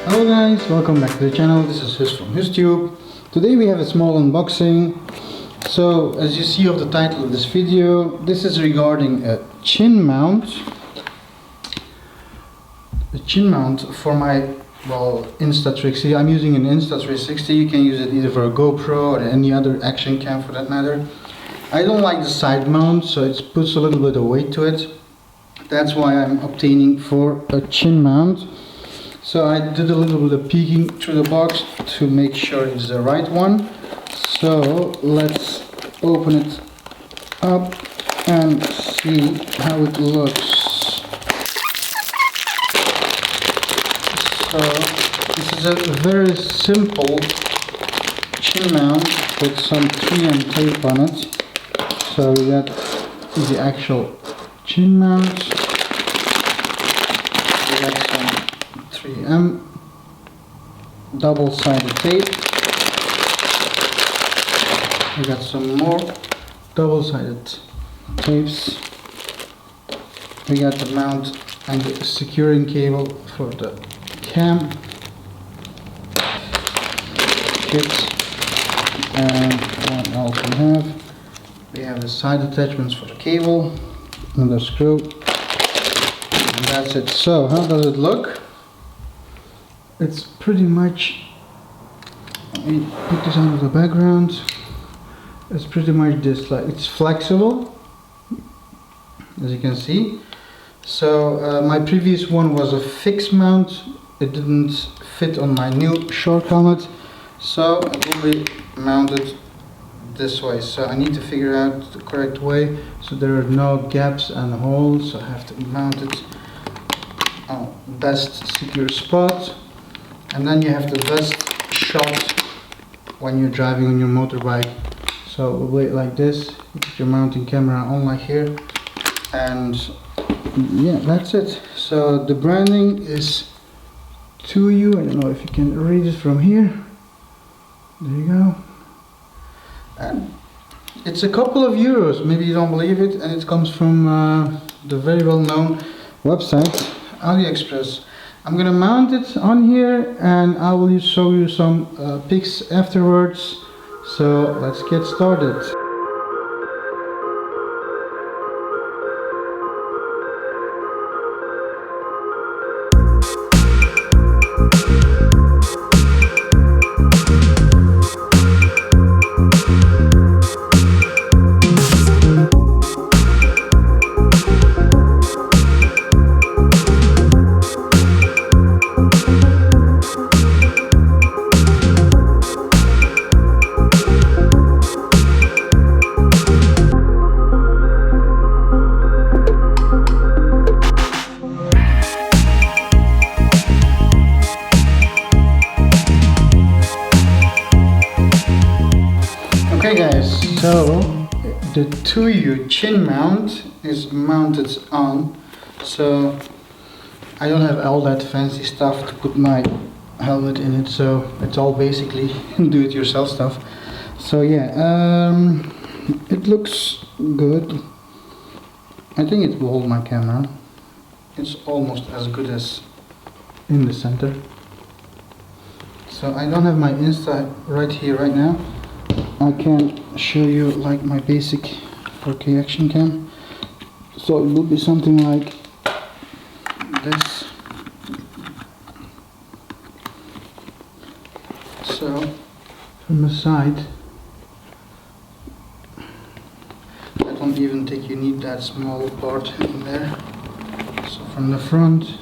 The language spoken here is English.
Hello guys, welcome back to the channel. This is HuS from HuS TuBe. Today we have a small unboxing. So as you see of the title of this video, this is regarding a chin mount. A chin mount for my Insta360. I'm using an Insta360. You can use it either for a GoPro or any other action cam for that matter. I don't like the side mount, so it puts a little bit of weight to it. That's why I'm obtaining for a chin mount. So I did a little bit of peeking through the box to make sure it's the right one. So let's open it up and see how it looks. So this is a very simple chin mount with some 3M tape on it. So we got the actual chin mount. We got some 3M double-sided tape. We got some more double-sided tapes. We got the mount and the securing cable for the cam kit. And what else we have? We have the side attachments for the cable and the screw. And that's it. So how does it look? It's pretty much, let me put this out of the background. It's pretty much this, like it's flexible, as you can see. So my previous one was a fixed mount. It didn't fit on my new short helmet, so it will be mounted this way. So I need to figure out the correct way so there are no gaps and holes. So I have to mount it on best secure spot. And then you have the best shot when you're driving on your motorbike. So we'll wait like this, you put your mounting camera on like here, and yeah, that's it. So the branding is TUYU. I don't know if you can read it from here. There you go. And it's a couple of euros, maybe you don't believe it, and it comes from the very well known website AliExpress. I'm gonna mount it on here and I will show you some pics afterwards. So let's get started. Okay guys, so the TUYU chin mount is mounted on, so I don't have all that fancy stuff to put my helmet in it, so it's all basically do-it-yourself stuff. So yeah, it looks good. I think it will hold my camera. It's almost as good as in the center. So I don't have my Insta right here right now. I can show you like my basic 4K action cam. So it will be something like this. So from the side, I don't even think you need that small part in there. So from the front,